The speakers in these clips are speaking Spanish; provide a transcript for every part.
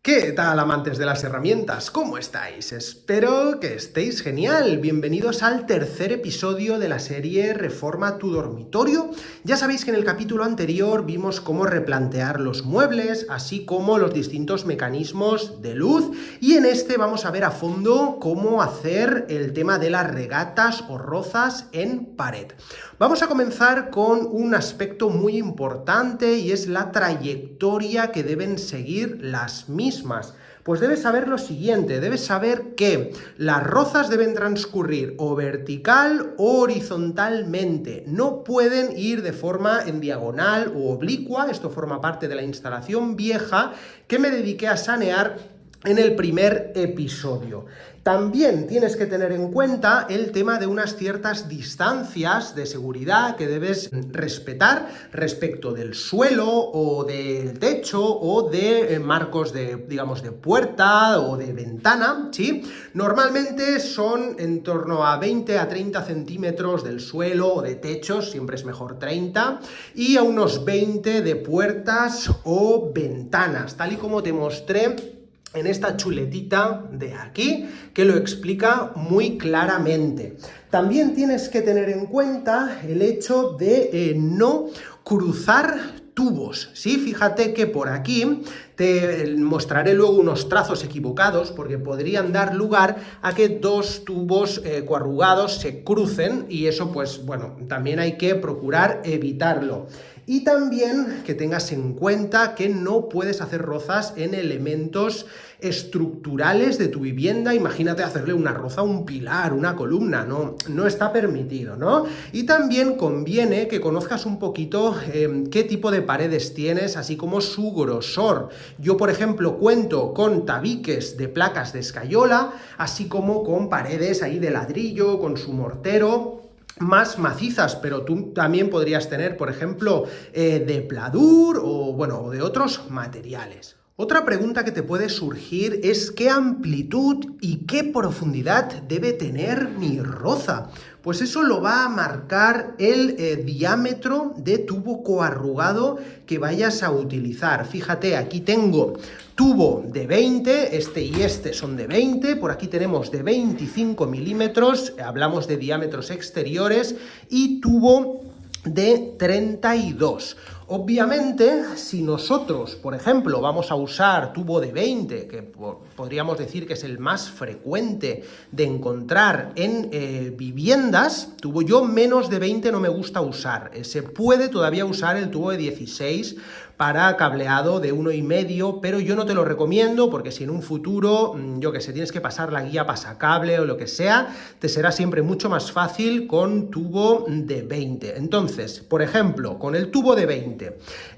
¿Qué tal, amantes de las herramientas? ¿Cómo estáis? Espero que estéis genial. Bienvenidos al tercer episodio de la serie Reforma tu dormitorio. Ya sabéis que en el capítulo anterior vimos cómo replantear los muebles, así como los distintos mecanismos de luz, y en este vamos a ver a fondo cómo hacer el tema de las regatas o rozas en pared. Vamos a comenzar con un aspecto muy importante y es la trayectoria que deben seguir las mismas. Pues debes saber lo siguiente, debes saber que las rozas deben transcurrir o vertical o horizontalmente, no pueden ir de forma en diagonal o oblicua. Esto forma parte de la instalación vieja que me dediqué a sanear en el primer episodio. También tienes que tener en cuenta el tema de unas ciertas distancias de seguridad que debes respetar respecto del suelo o del techo o de marcos de, digamos, de puerta o de ventana, ¿sí? Normalmente son en torno a 20 a 30 centímetros del suelo o de techos, siempre es mejor 30, y a unos 20 de puertas o ventanas, tal y como te mostré en esta chuletita de aquí, que lo explica muy claramente. También tienes que tener en cuenta el hecho de no cruzar tubos, ¿sí? Fíjate que por aquí te mostraré luego unos trazos equivocados porque podrían dar lugar a que dos tubos coarrugados se crucen y eso, pues bueno, también hay que procurar evitarlo. Y también que tengas en cuenta que no puedes hacer rozas en elementos estructurales de tu vivienda. Imagínate hacerle una roza a un pilar, una columna, no está permitido, ¿no? Y también conviene que conozcas un poquito qué tipo de paredes tienes, así como su grosor. Yo, por ejemplo, cuento con tabiques de placas de escayola, así como con paredes ahí de ladrillo, con su mortero, más macizas, pero tú también podrías tener, por ejemplo, de pladur o, bueno, o de otros materiales. Otra pregunta que te puede surgir es ¿qué amplitud y qué profundidad debe tener mi roza? Pues eso lo va a marcar el diámetro de tubo coarrugado que vayas a utilizar. Fíjate, aquí tengo tubo de 20, este y este son de 20, por aquí tenemos de 25 milímetros, hablamos de diámetros exteriores, y tubo de 32. Obviamente, si nosotros, por ejemplo, vamos a usar tubo de 20, que podríamos decir que es el más frecuente de encontrar en viviendas, yo menos de 20 no me gusta usar. Se puede todavía usar el tubo de 16 para cableado de 1,5, pero yo no te lo recomiendo porque si en un futuro, yo que sé, tienes que pasar la guía pasacable o lo que sea, te será siempre mucho más fácil con tubo de 20. Entonces, por ejemplo, con el tubo de 20,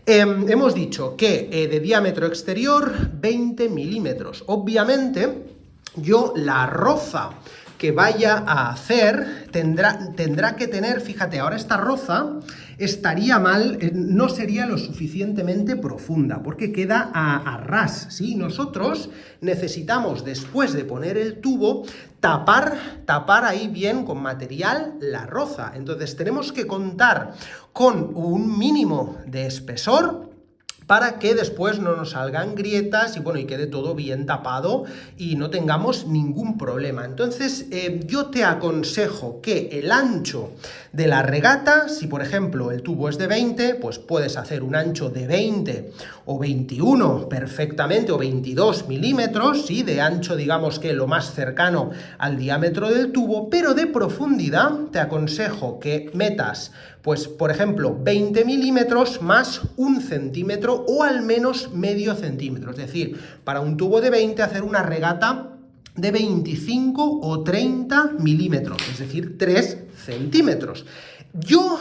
hemos dicho que de diámetro exterior 20 milímetros. Obviamente, yo la roza que vaya a hacer tendrá que tener, fíjate, ahora esta roza estaría mal, no sería lo suficientemente profunda, porque queda a ras, ¿sí? Nosotros necesitamos, después de poner el tubo, tapar ahí bien con material la roza. Entonces tenemos que contar con un mínimo de espesor para que después no nos salgan grietas y bueno, y quede todo bien tapado y no tengamos ningún problema. Entonces, yo te aconsejo que el ancho de la regata, si por ejemplo el tubo es de 20, pues puedes hacer un ancho de 20 o 21 perfectamente, o 22 milímetros, ¿sí? De ancho, digamos que lo más cercano al diámetro del tubo, pero de profundidad te aconsejo que metas, pues por ejemplo, 20 milímetros más 1 centímetro o al menos medio centímetro. Es decir, para un tubo de 20 hacer una regata de 25 o 30 milímetros, es decir, 3 centímetros. Yo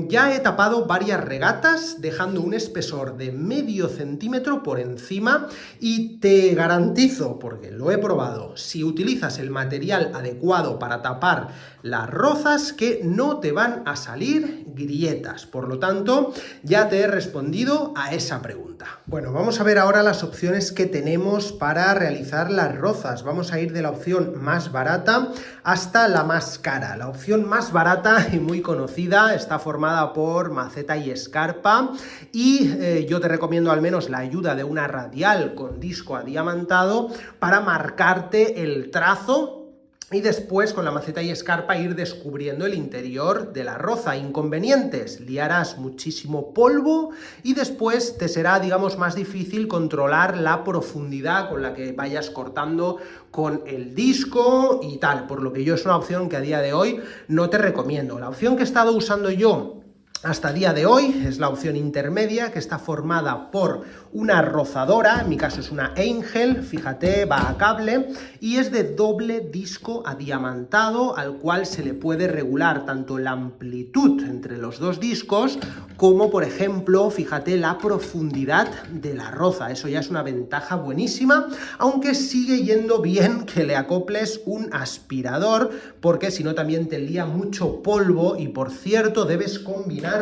ya he tapado varias regatas dejando un espesor de medio centímetro por encima y te garantizo, porque lo he probado, si utilizas el material adecuado para tapar las rozas, que no te van a salir grietas. Por lo tanto, ya te he respondido a esa pregunta. Bueno, vamos a ver ahora las opciones que tenemos para realizar las rozas. Vamos a ir de la opción más barata hasta la más cara. La opción más barata, en muy conocida, está formada por maceta y escarpa y yo te recomiendo al menos la ayuda de una radial con disco adiamantado para marcarte el trazo y después con la maceta y escarpa ir descubriendo el interior de la roza. Inconvenientes: liarás muchísimo polvo y después te será, digamos, más difícil controlar la profundidad con la que vayas cortando con el disco y tal, por lo que yo es una opción que a día de hoy no te recomiendo. La opción que he estado usando yo hasta día de hoy es la opción intermedia, que está formada por una rozadora, en mi caso es una Angel, fíjate, va a cable, y es de doble disco adiamantado, al cual se le puede regular tanto la amplitud entre los dos discos, como por ejemplo, fíjate, la profundidad de la roza. Eso ya es una ventaja buenísima, aunque sigue yendo bien que le acoples un aspirador, porque si no también te lía mucho polvo, y por cierto, debes combinarlo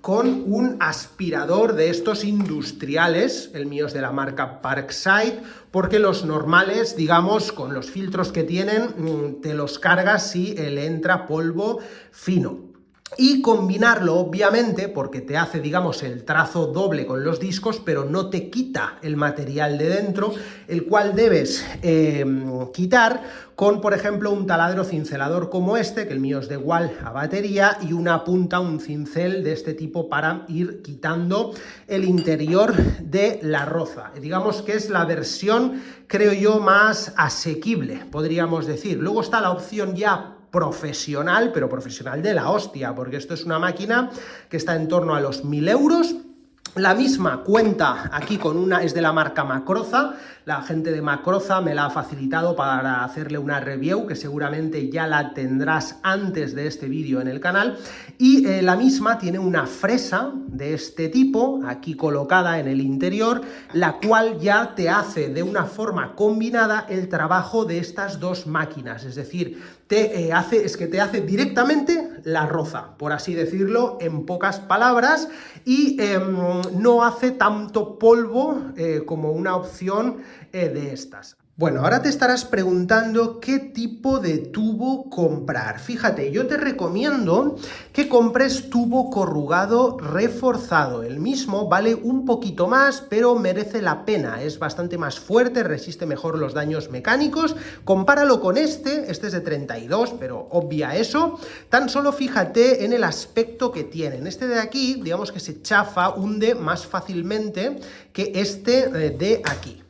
con un aspirador de estos industriales. El mío es de la marca Parkside, porque los normales, digamos, con los filtros que tienen, te los cargas si le entra polvo fino. Y combinarlo, obviamente, porque te hace, digamos, el trazo doble con los discos, pero no te quita el material de dentro, el cual debes quitar con, por ejemplo, un taladro cincelador como este, que el mío es de igual a batería, y una punta, un cincel de este tipo para ir quitando el interior de la roza. Digamos que es la versión, creo yo, más asequible, podríamos decir. Luego está la opción ya profesional, pero profesional de la hostia, porque esto es una máquina que está en torno a los 1.000 euros. La misma cuenta aquí con una, es de la marca Macroza. La gente de Macroza me la ha facilitado para hacerle una review, que seguramente ya la tendrás antes de este vídeo en el canal. Y la misma tiene una fresa de este tipo, aquí colocada en el interior, la cual ya te hace de una forma combinada el trabajo de estas dos máquinas. Es decir, te hace directamente la roza, por así decirlo, en pocas palabras, y no hace tanto polvo como una opción de estas. Bueno, ahora te estarás preguntando qué tipo de tubo comprar. Fíjate, yo te recomiendo que compres tubo corrugado reforzado. El mismo vale un poquito más, pero merece la pena. Es bastante más fuerte, resiste mejor los daños mecánicos. Compáralo con este es de 32, pero obvia eso. Tan solo fíjate en el aspecto que tienen. Este de aquí, digamos que se chafa, hunde más fácilmente que este de aquí.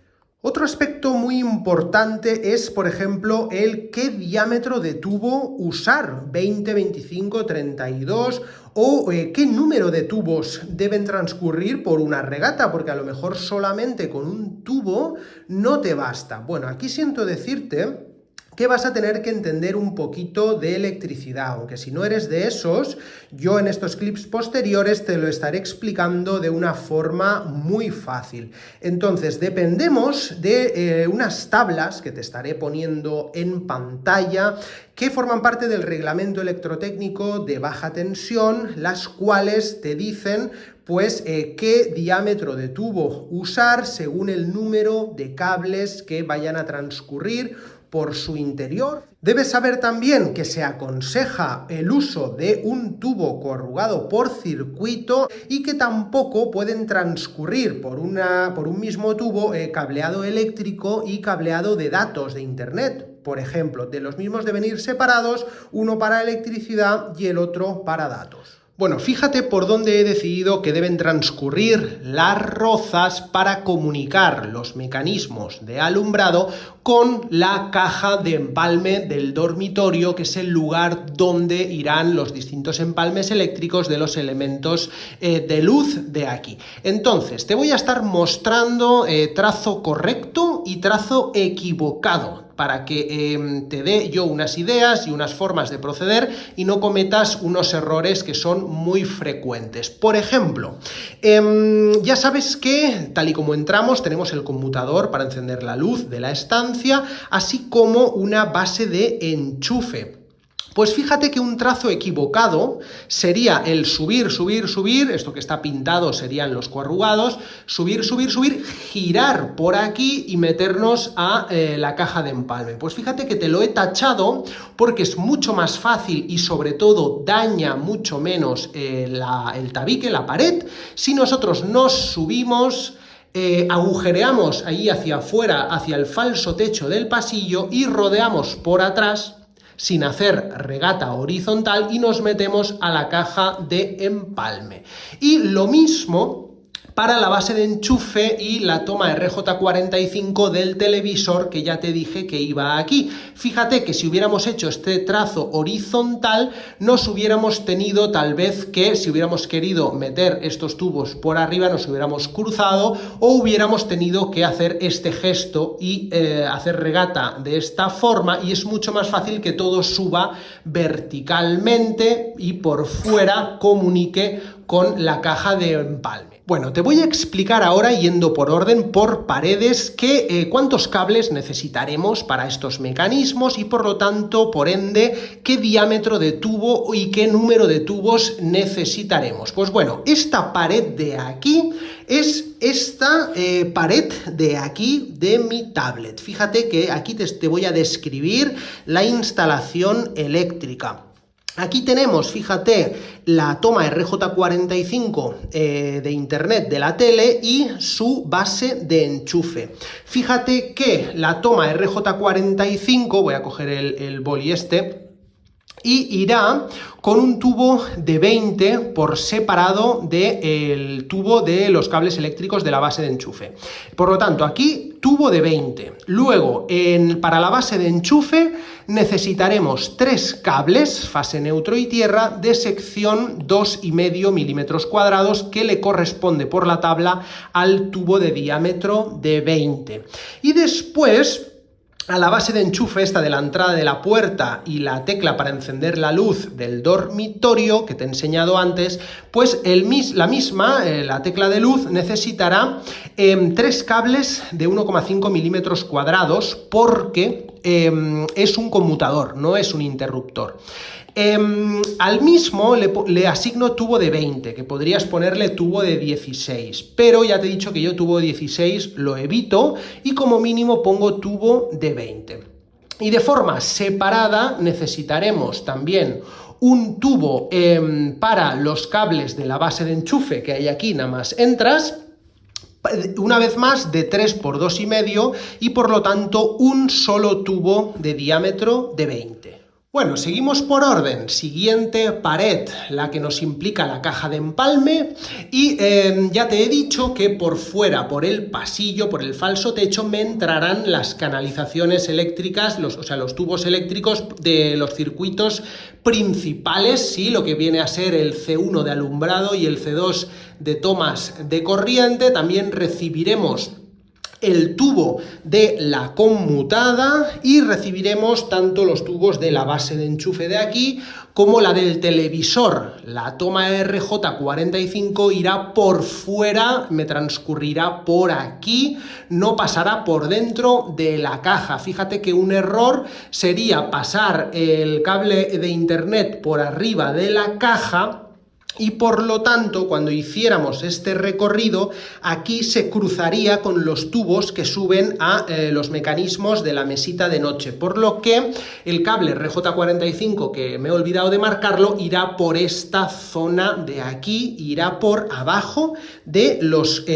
Otro aspecto muy importante es, por ejemplo, el qué diámetro de tubo usar, 20, 25, 32, o qué número de tubos deben transcurrir por una regata, porque a lo mejor solamente con un tubo no te basta. Bueno, aquí siento decirte que vas a tener que entender un poquito de electricidad, aunque si no eres de esos, yo en estos clips posteriores te lo estaré explicando de una forma muy fácil. Entonces, dependemos de unas tablas que te estaré poniendo en pantalla, que forman parte del reglamento electrotécnico de baja tensión, las cuales te dicen pues qué diámetro de tubo usar según el número de cables que vayan a transcurrir por su interior. Debes saber también que se aconseja el uso de un tubo corrugado por circuito y que tampoco pueden transcurrir por un mismo tubo cableado eléctrico y cableado de datos de internet. Por ejemplo, de los mismos deben ir separados, uno para electricidad y el otro para datos. Bueno, fíjate por dónde he decidido que deben transcurrir las rozas para comunicar los mecanismos de alumbrado con la caja de empalme del dormitorio, que es el lugar donde irán los distintos empalmes eléctricos de los elementos de luz de aquí. Entonces, te voy a estar mostrando trazo correcto y trazo equivocado, para que te dé yo unas ideas y unas formas de proceder y no cometas unos errores que son muy frecuentes. Por ejemplo, ya sabes que tal y como entramos tenemos el conmutador para encender la luz de la estancia, así como una base de enchufe. Pues fíjate que un trazo equivocado sería el subir, subir, subir, esto que está pintado serían los coarrugados, subir, subir, subir, girar por aquí y meternos a la caja de empalme. Pues fíjate que te lo he tachado porque es mucho más fácil y sobre todo daña mucho menos el tabique, la pared, si nosotros nos subimos, agujereamos ahí hacia afuera, hacia el falso techo del pasillo y rodeamos por atrás, sin hacer regata horizontal, y nos metemos a la caja de empalme. Y lo mismo para la base de enchufe y la toma RJ45 del televisor, que ya te dije que iba aquí. Fíjate que si hubiéramos hecho este trazo horizontal, nos hubiéramos tenido tal vez que, si hubiéramos querido meter estos tubos por arriba, nos hubiéramos cruzado o hubiéramos tenido que hacer este gesto y hacer regata de esta forma, y es mucho más fácil que todo suba verticalmente y por fuera comunique con la caja de empalme. Bueno, te voy a explicar ahora, yendo por orden, por paredes, cuántos cables necesitaremos para estos mecanismos y, por lo tanto, por ende, qué diámetro de tubo y qué número de tubos necesitaremos. Pues bueno, esta pared de aquí es esta pared de aquí de mi tablet. Fíjate que aquí te voy a describir la instalación eléctrica. Aquí tenemos, fíjate, la toma RJ45 de internet de la tele y su base de enchufe. Fíjate que la toma RJ45, voy a coger el boli y irá con un tubo de 20 por separado del tubo de los cables eléctricos de la base de enchufe. Por lo tanto, aquí tubo de 20. Luego, para la base de enchufe necesitaremos 3 cables, fase neutro y tierra, de sección 2,5 milímetros cuadrados, que le corresponde por la tabla al tubo de diámetro de 20. Y después, a la base de enchufe esta de la entrada de la puerta y la tecla para encender la luz del dormitorio que te he enseñado antes, pues la tecla de luz necesitará 3 cables de 1,5 milímetros cuadrados, porque es un conmutador, no es un interruptor. Al mismo le asigno tubo de 20, que podrías ponerle tubo de 16, pero ya te he dicho que yo tubo de 16 lo evito y como mínimo pongo tubo de 20. Y de forma separada necesitaremos también un tubo para los cables de la base de enchufe, que hay aquí, nada más entras, una vez más de 3 por 2,5, y por lo tanto un solo tubo de diámetro de 20. Bueno, seguimos por orden. Siguiente pared, la que nos implica la caja de empalme, y ya te he dicho que por fuera, por el pasillo, por el falso techo, me entrarán las canalizaciones eléctricas, los tubos eléctricos de los circuitos principales, sí, lo que viene a ser el C1 de alumbrado y el C2 de tomas de corriente. También recibiremos el tubo de la conmutada y recibiremos tanto los tubos de la base de enchufe de aquí como la del televisor. La toma RJ45 irá por fuera, me transcurrirá por aquí, no pasará por dentro de la caja. Fíjate que un error sería pasar el cable de internet por arriba de la caja, y por lo tanto, cuando hiciéramos este recorrido, aquí se cruzaría con los tubos que suben a los mecanismos de la mesita de noche, por lo que el cable RJ45, que me he olvidado de marcarlo, irá por esta zona de aquí, irá por abajo de los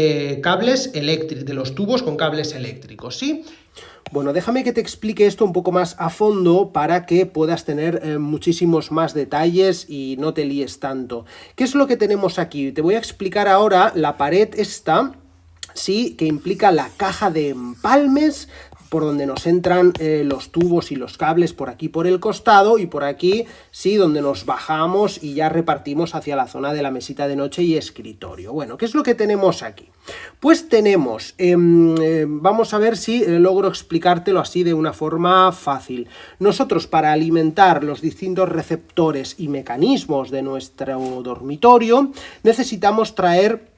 cables eléctricos, de los tubos con cables eléctricos, ¿sí? Bueno, déjame que te explique esto un poco más a fondo para que puedas tener muchísimos más detalles y no te líes tanto. ¿Qué es lo que tenemos aquí? Te voy a explicar ahora la pared esta, sí, que implica la caja de empalmes, por donde nos entran los tubos y los cables por aquí por el costado, y por aquí, sí, donde nos bajamos y ya repartimos hacia la zona de la mesita de noche y escritorio. Bueno, ¿qué es lo que tenemos aquí? Pues tenemos, vamos a ver si logro explicártelo así de una forma fácil. Nosotros, para alimentar los distintos receptores y mecanismos de nuestro dormitorio, necesitamos traer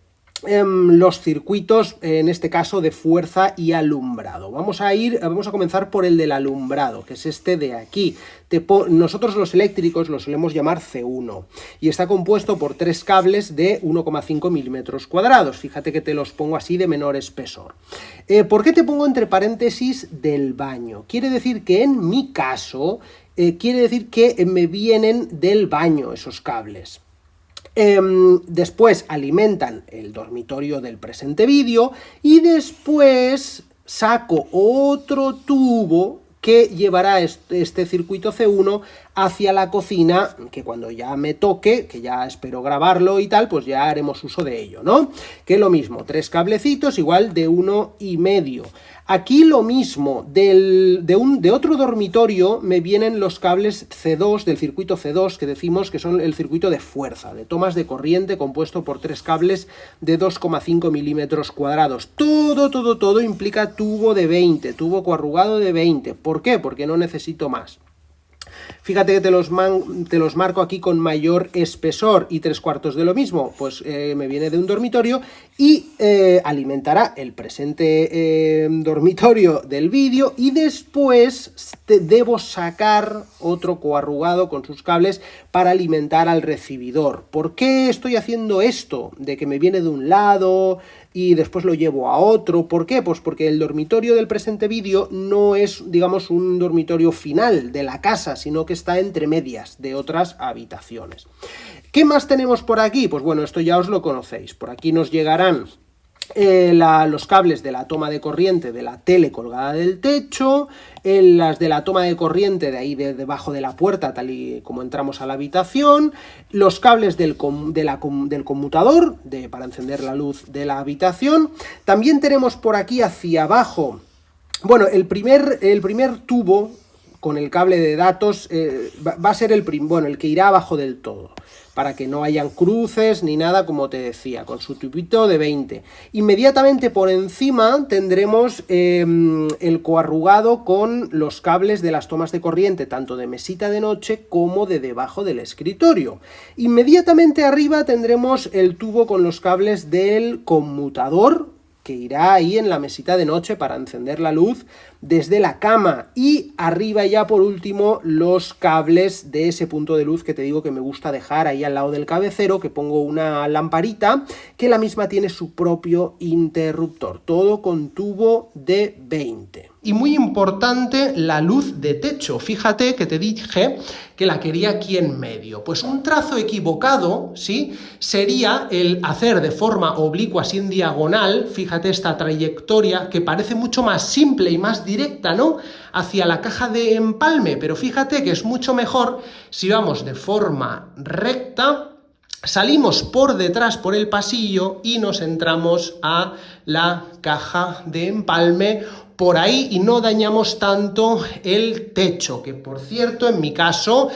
los circuitos, en este caso de fuerza y alumbrado. Vamos a comenzar por el del alumbrado, que es este de aquí. Nosotros los eléctricos lo solemos llamar C1 y está compuesto por 3 cables de 1,5 milímetros cuadrados. Fíjate que te los pongo así de menor espesor. ¿Por qué te pongo entre paréntesis del baño? Quiere decir que en mi caso, me vienen del baño esos cables. Después alimentan el dormitorio del presente vídeo y después saco otro tubo que llevará este circuito C1 hacia la cocina, que cuando ya me toque, que ya espero grabarlo y tal, pues ya haremos uso de ello, ¿no? Que lo mismo, 3 cablecitos igual de 1,5. Aquí lo mismo, de otro dormitorio me vienen los cables C2, del circuito C2, que decimos que son el circuito de fuerza, de tomas de corriente, compuesto por 3 cables de 2,5 milímetros cuadrados. Todo implica tubo de 20, tubo coarrugado de 20. ¿Por qué? Porque no necesito más. Fíjate que te los marco aquí con mayor espesor y 3/4 de lo mismo, pues me viene de un dormitorio y alimentará el presente dormitorio del vídeo y después debo sacar otro coarrugado con sus cables para alimentar al recibidor. ¿Por qué estoy haciendo esto? De que me viene de un lado y después lo llevo a otro. ¿Por qué? Pues porque el dormitorio del presente vídeo no es, digamos, un dormitorio final de la casa, sino que está entre medias de otras habitaciones. ¿Qué más tenemos por aquí? Pues bueno, esto ya os lo conocéis. Por aquí nos llegarán los cables de la toma de corriente de la tele colgada del techo, las de la toma de corriente de ahí debajo de la puerta, tal y como entramos a la habitación, los cables del conmutador para encender la luz de la habitación. También tenemos por aquí hacia abajo, bueno, el primer tubo con el cable de datos va a ser el que irá abajo del todo, para que no hayan cruces ni nada, como te decía, con su tubito de 20. Inmediatamente por encima tendremos el coarrugado con los cables de las tomas de corriente, tanto de mesita de noche como de debajo del escritorio. Inmediatamente arriba tendremos el tubo con los cables del conmutador, que irá ahí en la mesita de noche para encender la luz desde la cama. Y arriba ya por último los cables de ese punto de luz que te digo que me gusta dejar ahí al lado del cabecero, que pongo una lamparita que la misma tiene su propio interruptor, todo con tubo de 20. Y muy importante, la luz de techo. Fíjate que te dije que la quería aquí en medio. Pues un trazo equivocado, ¿sí?, sería el hacer de forma oblicua, así en diagonal, fíjate esta trayectoria, que parece mucho más simple y más directa, ¿no?, hacia la caja de empalme, pero fíjate que es mucho mejor si vamos de forma recta, salimos por detrás por el pasillo y nos entramos a la caja de empalme por ahí y no dañamos tanto el techo, que por cierto, en mi caso,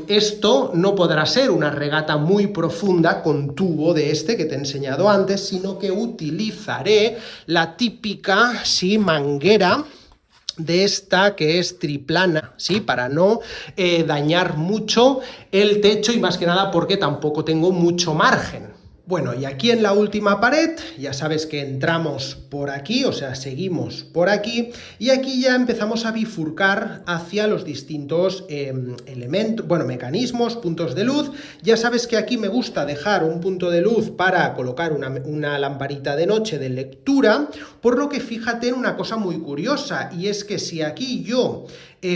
esto no podrá ser una regata muy profunda con tubo de este que te he enseñado antes, sino que utilizaré la típica, sí, manguera de esta que es triplana, ¿sí?, para no dañar mucho el techo y más que nada porque tampoco tengo mucho margen. Bueno, y aquí en la última pared, ya sabes que entramos por aquí, o sea, seguimos por aquí, y aquí ya empezamos a bifurcar hacia los distintos elementos, bueno, mecanismos, puntos de luz. Ya sabes que aquí me gusta dejar un punto de luz para colocar una lamparita de noche de lectura, por lo que fíjate en una cosa muy curiosa, y es que si aquí yo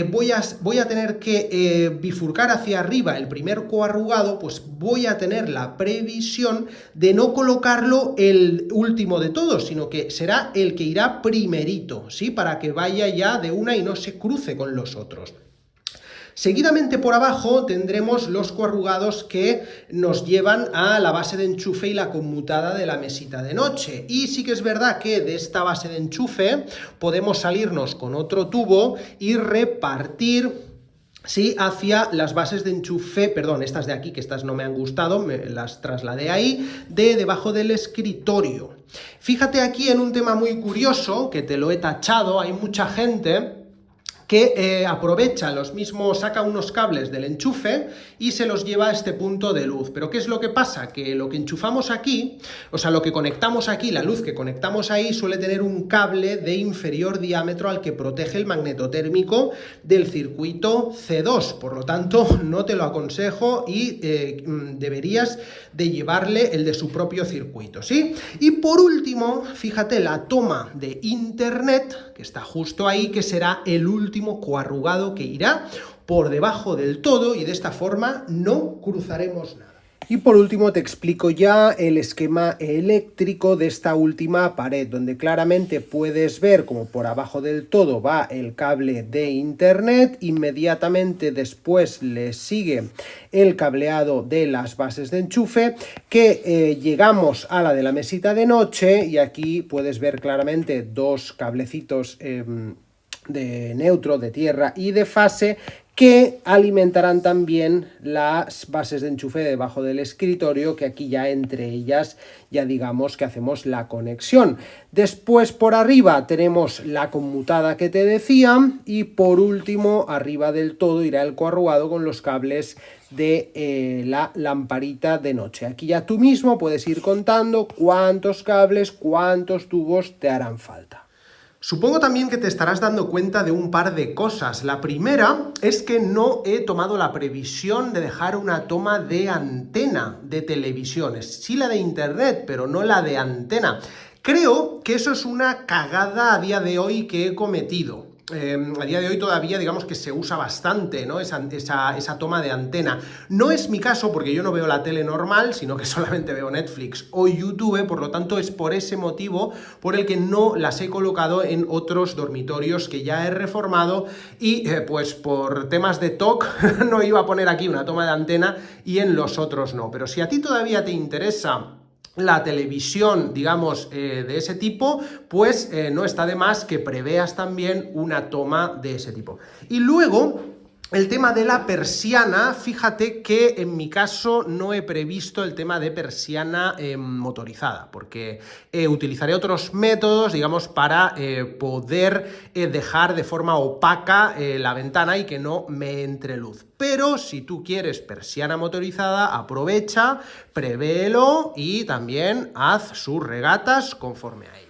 voy a tener que bifurcar hacia arriba el primer coarrugado, pues voy a tener la previsión de no colocarlo el último de todos, sino que será el que irá primerito, ¿sí?, para que vaya ya de una y no se cruce con los otros. Seguidamente por abajo tendremos los coarrugados que nos llevan a la base de enchufe y la conmutada de la mesita de noche. Y sí que es verdad que de esta base de enchufe podemos salirnos con otro tubo y repartir, sí, hacia las bases de enchufe, perdón, estas de aquí, que estas no me han gustado, me las trasladé ahí, de debajo del escritorio. Fíjate aquí en un tema muy curioso, que te lo he tachado, hay mucha gente que aprovecha los mismos, saca unos cables del enchufe y se los lleva a este punto de luz. Pero ¿qué es lo que pasa? Que lo que enchufamos aquí, o sea, lo que conectamos aquí, la luz que conectamos ahí, suele tener un cable de inferior diámetro al que protege el magnetotérmico del circuito C2. Por lo tanto, no te lo aconsejo y deberías de llevarle el de su propio circuito, ¿sí? Y por último, fíjate, la toma de internet, que está justo ahí, que será el último coarrugado que irá por debajo del todo, y de esta forma no cruzaremos nada. Y por último te explico ya el esquema eléctrico de esta última pared, donde claramente puedes ver como por abajo del todo va el cable de internet, inmediatamente después le sigue el cableado de las bases de enchufe, que llegamos a la de la mesita de noche, y aquí puedes ver claramente dos cablecitos de neutro, de tierra y de fase, que alimentarán también las bases de enchufe debajo del escritorio, que aquí ya entre ellas ya digamos que hacemos la conexión. Después por arriba tenemos la conmutada que te decía, y por último arriba del todo irá el coarrugado con los cables de la lamparita de noche. Aquí ya tú mismo puedes ir contando cuántos cables, cuántos tubos te harán falta. Supongo también que te estarás dando cuenta de un par de cosas. La primera es que no he tomado la previsión de dejar una toma de antena de televisiones. Sí la de internet, pero no la de antena. Creo que eso es una cagada a día de hoy que he cometido. A día de hoy todavía digamos que se usa bastante, ¿no? esa toma de antena. No es mi caso porque yo no veo la tele normal, sino que solamente veo Netflix o YouTube, por lo tanto es por ese motivo por el que no las he colocado en otros dormitorios que ya he reformado, y pues por temas de TOC no iba a poner aquí una toma de antena y en los otros no. Pero si a ti todavía te interesa la televisión, digamos, de ese tipo, pues no está de más que preveas también una toma de ese tipo. Y luego, el tema de la persiana, fíjate que en mi caso no he previsto el tema de persiana motorizada, porque utilizaré otros métodos, digamos, para poder dejar de forma opaca la ventana y que no me entre luz. Pero si tú quieres persiana motorizada, aprovecha, prevéelo y también haz sus regatas conforme a ello.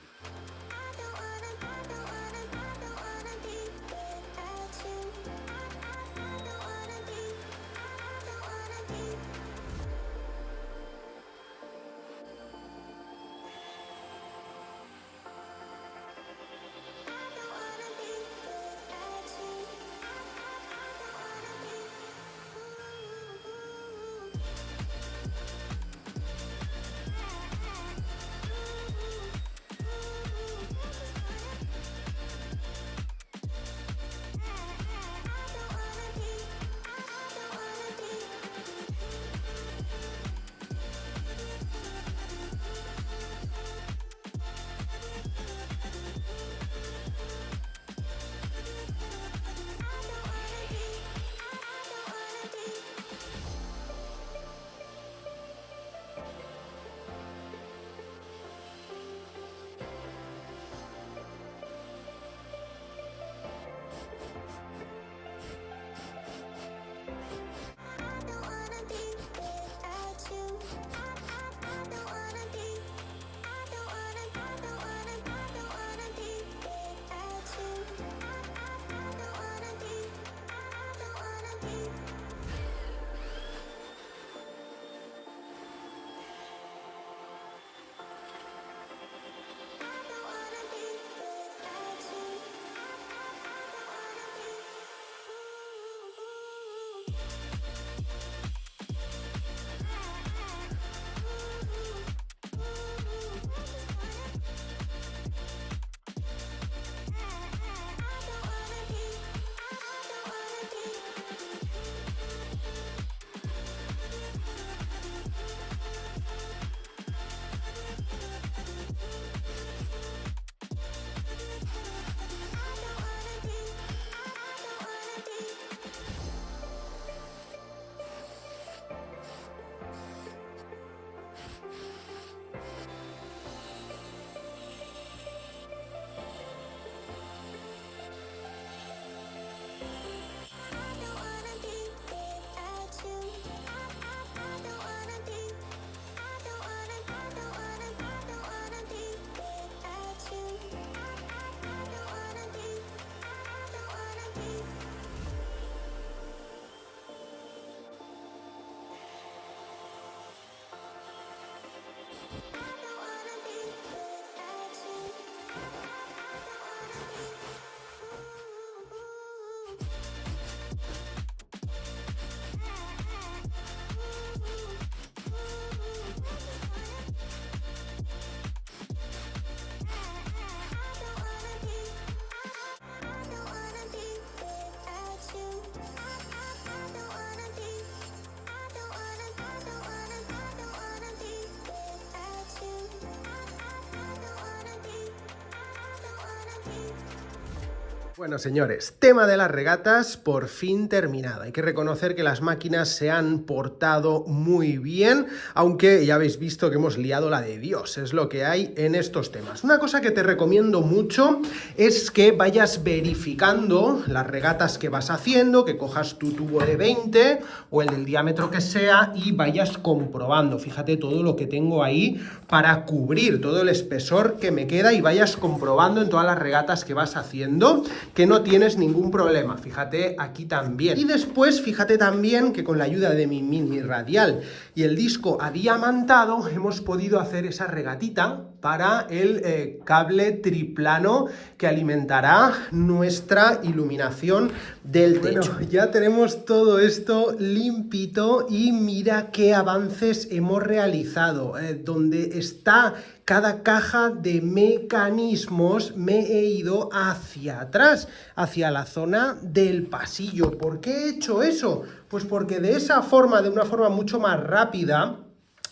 Bueno, señores, tema de las regatas por fin terminado. Hay que reconocer que las máquinas se han portado muy bien, aunque ya habéis visto que hemos liado la de Dios, es lo que hay en estos temas. Una cosa que te recomiendo mucho es que vayas verificando las regatas que vas haciendo, que cojas tu tubo de 20 o el del diámetro que sea y vayas comprobando. Fíjate todo lo que tengo ahí para cubrir todo el espesor que me queda y vayas comprobando en todas las regatas que vas haciendo que no tienes ningún problema. Fíjate aquí también. Y después, fíjate también que con la ayuda de mi mini radial y el disco adiamantado hemos podido hacer esa regatita para el cable triplano que alimentará nuestra iluminación del techo. Bueno, ya tenemos todo esto limpito y mira qué avances hemos realizado. Donde está cada caja de mecanismos me he ido hacia atrás, hacia la zona del pasillo. ¿Por qué he hecho eso? Pues porque de esa forma, de una forma mucho más rápida,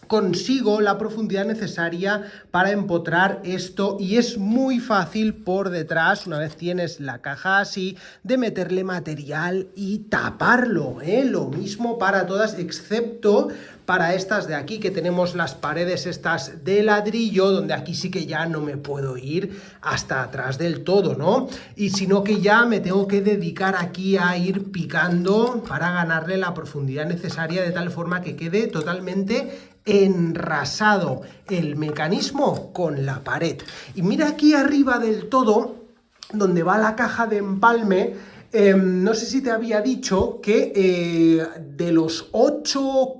consigo la profundidad necesaria para empotrar esto y es muy fácil por detrás, una vez tienes la caja así, de meterle material y taparlo, Lo mismo para todas, excepto para estas de aquí, que tenemos las paredes estas de ladrillo, donde aquí sí que ya no me puedo ir hasta atrás del todo, ¿no? Y sino que ya me tengo que dedicar aquí a ir picando para ganarle la profundidad necesaria de tal forma que quede totalmente enrasado el mecanismo con la pared. Y mira aquí arriba del todo, donde va la caja de empalme, no sé si te había dicho que de los 8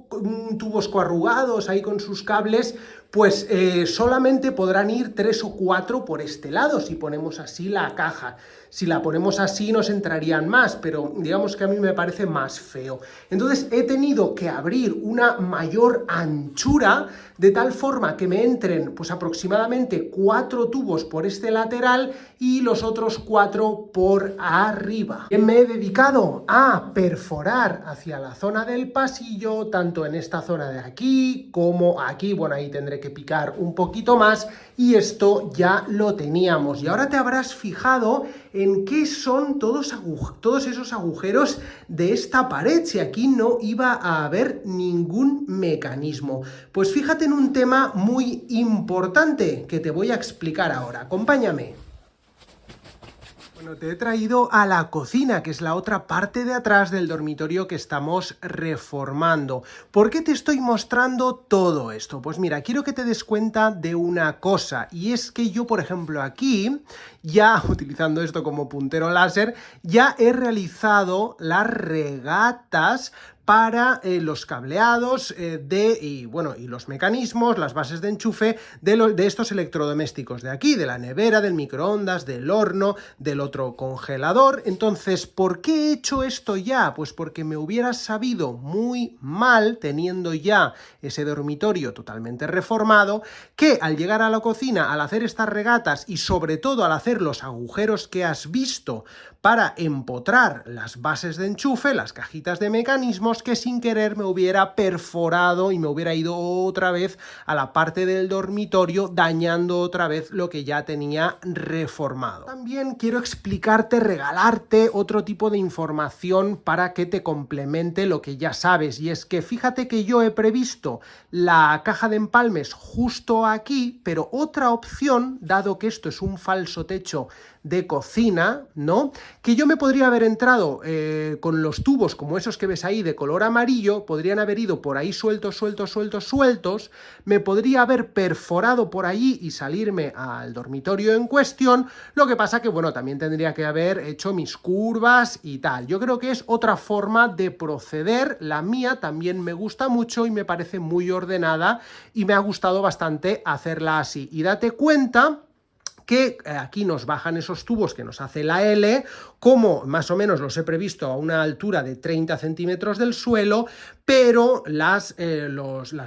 tubos coarrugados ahí con sus cables, pues solamente podrán ir 3 o 4 por este lado, si ponemos así la caja. Si la ponemos así nos entrarían más, pero digamos que a mí me parece más feo. Entonces he tenido que abrir una mayor anchura, de tal forma que me entren pues aproximadamente 4 tubos por este lateral y los otros 4 por arriba. Y me he dedicado a perforar hacia la zona del pasillo, tanto en esta zona de aquí como aquí. Bueno, ahí tendré que picar un poquito más y esto ya lo teníamos. Y ahora te habrás fijado en qué son todos esos agujeros de esta pared, si aquí no iba a haber ningún mecanismo. Pues fíjate en un tema muy importante que te voy a explicar ahora. Acompáñame. Bueno, te he traído a la cocina, que es la otra parte de atrás del dormitorio que estamos reformando. ¿Por qué te estoy mostrando todo esto? Pues mira, quiero que te des cuenta de una cosa, y es que yo, por ejemplo, aquí, ya utilizando esto como puntero láser, ya he realizado las regatas para los cableados y los mecanismos, las bases de enchufe de estos electrodomésticos de aquí, de la nevera, del microondas, del horno, del otro congelador. Entonces, ¿por qué he hecho esto ya? Pues porque me hubiera sabido muy mal, teniendo ya ese dormitorio totalmente reformado, que al llegar a la cocina, al hacer estas regatas y sobre todo al hacer los agujeros que has visto para empotrar las bases de enchufe, las cajitas de mecanismos, que sin querer me hubiera perforado y me hubiera ido otra vez a la parte del dormitorio, dañando otra vez lo que ya tenía reformado. También quiero explicarte, regalarte otro tipo de información para que te complemente lo que ya sabes, y es que fíjate que yo he previsto la caja de empalmes justo aquí, pero otra opción, dado que esto es un falso techo de cocina, ¿no?, que yo me podría haber entrado con los tubos como esos que ves ahí de color amarillo, podrían haber ido por ahí sueltos, me podría haber perforado por allí y salirme al dormitorio en cuestión. Lo que pasa que, bueno, también tendría que haber hecho mis curvas y tal. Yo creo que es otra forma de proceder. La mía también me gusta mucho y me parece muy ordenada y me ha gustado bastante hacerla así. Y date cuenta que aquí nos bajan esos tubos que nos hace la L, como más o menos los he previsto a una altura de 30 centímetros del suelo, pero las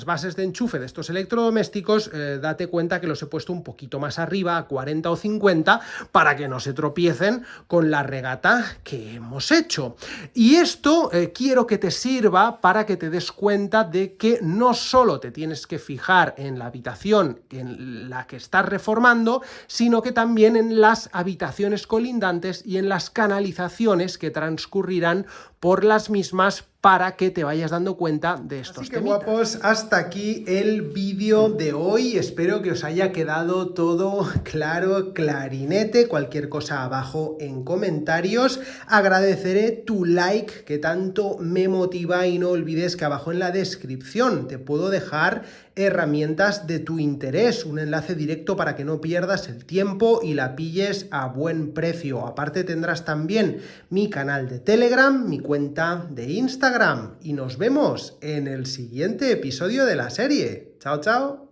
bases de enchufe de estos electrodomésticos, date cuenta que los he puesto un poquito más arriba, a 40 o 50, para que no se tropiecen con la regata que hemos hecho. Y esto quiero que te sirva para que te des cuenta de que no solo te tienes que fijar en la habitación en la que estás reformando, sino que también en las habitaciones colindantes y en las canalizaciones que transcurrirán por las mismas, para que te vayas dando cuenta de estos Así que guapos, hasta aquí el vídeo de hoy. Espero que os haya quedado todo claro, clarinete. Cualquier cosa abajo en comentarios. Agradeceré tu like, que tanto me motiva, y no olvides que abajo en la descripción te puedo dejar herramientas de tu interés, un enlace directo para que no pierdas el tiempo y la pilles a buen precio. Aparte tendrás también mi canal de Telegram, mi cuenta de Instagram, y nos vemos en el siguiente episodio de la serie. ¡Chao, chao!